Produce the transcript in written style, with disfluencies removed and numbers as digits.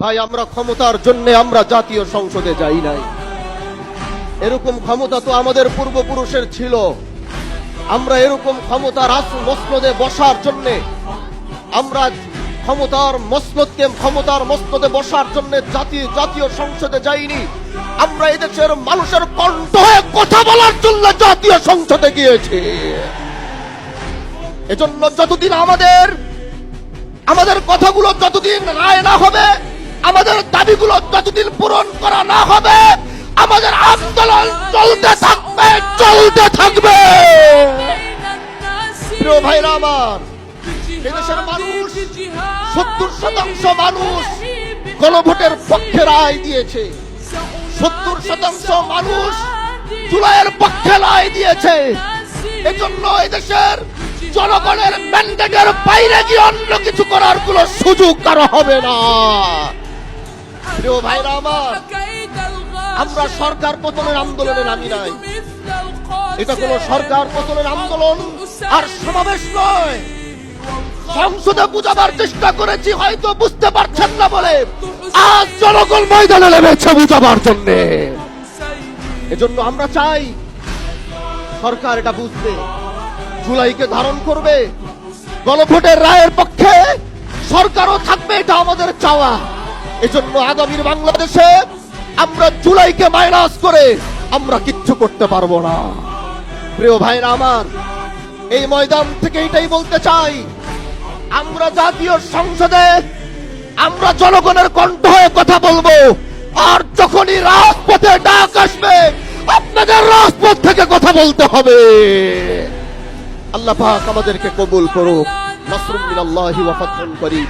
ভাই, আমরা ক্ষমতার জন্য আমরা জাতীয় সংসদে যাই নাই। এরকম ক্ষমতা তো আমাদের পূর্বপুরুষের ছিল। আমরা এরকম ক্ষমতার মসনদে বসার জন্য, আমরা ক্ষমতার মসনদে বসার জন্য জাতীয় সংসদে যাইনি। আমরা এদেশের মানুষের কণ্ঠ হয়ে কথা বলার জন্য জাতীয় সংসদে গিয়েছি। এজন্য যতদিন আমাদের কথাগুলো যতদিন রায় না হবে, আমাদের দাবিগুলো যতদিন পূরণ করা না হবে, আমাদের আন্দোলন চলতে থাকবে। প্রিয় ভাইরা আমার, এদেশের মানুষ 70% মানুষ গণভোটের পক্ষে রায় দিয়েছে। 70% মানুষ জুলাইয়ের পক্ষে রায় দিয়েছে। এজন্য এদেশের জনগণের ম্যান্ডেটের বাইরে গিয়ে অন্য কিছু করার কোনো সুযোগ কারো হবে না। প্রিয় ভাইরা আমার, আমরা সরকার পতনের আন্দোলনে নামি নাই। এটা কোনো সরকার পতনের আন্দোলন আর সমাবেশ নয়। সংসদে বুঝাবার চেষ্টা করেছি, হয়তো বুঝতে পারছেন না বলে আজ জনগণ ময়দানে নেমেছে বুঝাবার জন্য। এজন্য আমরা চাই সরকার এটা বুঝবে, জুলাইকে ধারণ করবে, গণভোটের রায়ের পক্ষে সরকারও থাকবে, এটা আমাদের চাওয়া। এজন্য আগামীর বাংলাদেশে আমরা জুলাইকে মাইনাস করে আমরা কিচ্ছু করতে পারবো না। প্রিয় ভাইরা আমার, এই ময়দান থেকে এটাই বলতে চাই, আমরা জাতীয় সংসদে আমরা জনগণের কণ্ঠ হয়ে কথা বলবো। আর যখনই রাজপথে ডাক আসবে, আপনাদের রাজপথ থেকে কথা বলতে হবে। আল্লাহ পাক আমাদেরকে কবুল করুক। নাসরুম মিনাল্লাহি ওয়া ফাতহুন করিম।